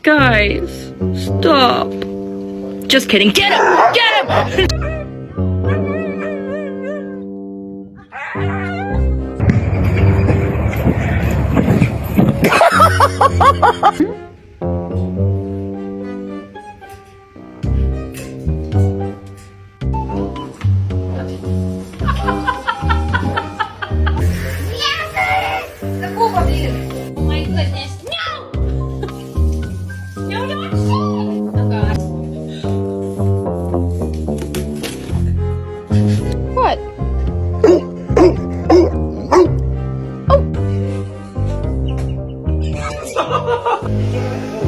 Guys, stop. Just kidding. Get him! Get him! Oh my goodness, no! No, don't say it! Oh god. What? Oh!